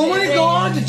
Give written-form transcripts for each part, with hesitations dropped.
Oh my God,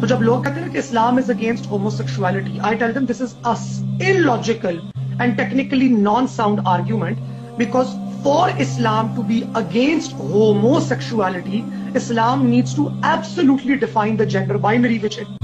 تو جب لوگ کہتے ہیں کہ اسلام is against homosexuality, I tell them this is a illogical and technically non-sound argument, because for Islam to be against homosexuality, Islam needs to absolutely define the gender binary which it.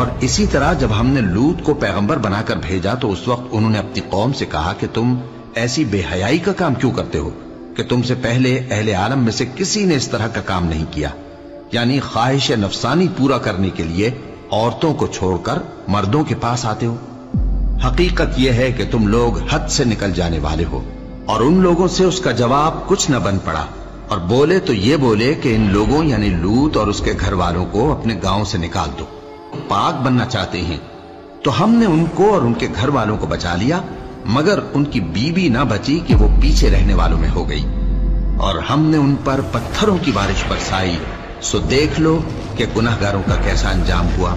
اور اسی طرح جب ہم نے لوط کو پیغمبر بنا کر بھیجا تو اس وقت انہوں نے اپنی قوم سے کہا کہ تم ایسی بے حیائی کا کام کیوں کرتے ہو کہ تم سے پہلے اہل عالم میں سے کسی نے اس طرح کا کام نہیں کیا، یعنی خواہش نفسانی پورا کرنے کے لیے عورتوں کو چھوڑ کر مردوں کے پاس آتے ہو. حقیقت یہ ہے کہ تم لوگ حد سے نکل جانے والے ہو. اور ان لوگوں سے اس کا جواب کچھ نہ بن پڑا، اور بولے تو یہ بولے کہ ان لوگوں یعنی لوط اور اس کے گھر والوں کو اپنے گاؤں سے نکال دو، پاک بننا چاہتے ہیں. تو ہم نے ان کو اور ان کے گھر والوں کو بچا لیا، مگر ان کی بیوی نہ بچی کہ وہ پیچھے رہنے والوں میں ہو گئی. اور ہم نے ان پر پتھروں کی بارش برسائی، سو دیکھ لو کہ گناہگاروں کا کیسا انجام ہوا.